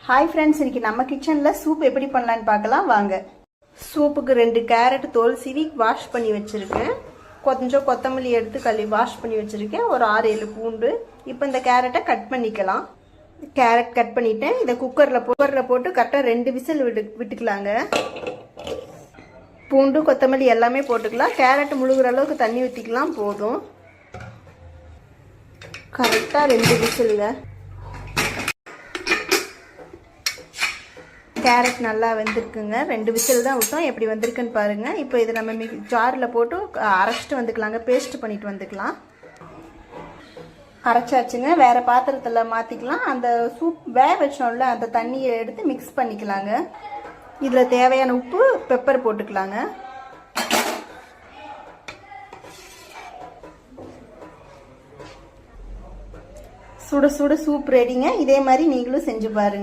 Hi friends, இன்னைக்கு நம்ம கிச்சனில் சூப் எப்படி பண்ணலான்னு பார்க்கலாம் வாங்க. சூப்புக்கு 2 கேரட் தோல் சீவி வாஷ் பண்ணி வச்சுருக்கேன். கொஞ்சம் கொத்தமல்லி எடுத்து வாஷ் பண்ணி வச்சுருக்கேன். ஒரு 6-7 பூண்டு. இப்போ இந்த கேரட்டை கட் பண்ணிக்கலாம். கேரட் கட் பண்ணிட்டேன். இதை குக்கரில் போட்டு கரெக்டாக 2 விசில் விட்டுக்கலாங்க. பூண்டு கொத்தமல்லி எல்லாமே போட்டுக்கலாம். கேரட் முழுகிற அளவுக்கு தண்ணி ஊற்றிக்கலாம். போதும். கரெக்டாக 2 விசிலுங்க. கேரட் நல்லா வெந்திருக்குங்க. 2 விசில் தான் விட்டோம். எப்படி வந்திருக்குன்னு பாருங்கள். இப்போ இதை நம்ம ஜாரில் போட்டு அரைச்சிட்டு வந்துக்கலாங்க. பேஸ்ட் பண்ணிட்டு வந்துக்கலாம். அரைச்சாச்சுங்க. வேறு பாத்திரத்தில் மாற்றிக்கலாம். அந்த சூப் வேக வச்சோம்ல அந்த தண்ணியை எடுத்து மிக்ஸ் பண்ணிக்கலாங்க. இதில் தேவையான உப்பு பெப்பர் போட்டுக்கலாங்க. சுட சுட சூப் ரெடிங்க. இதே மாதிரி நீங்களும் செஞ்சு பாருங்க.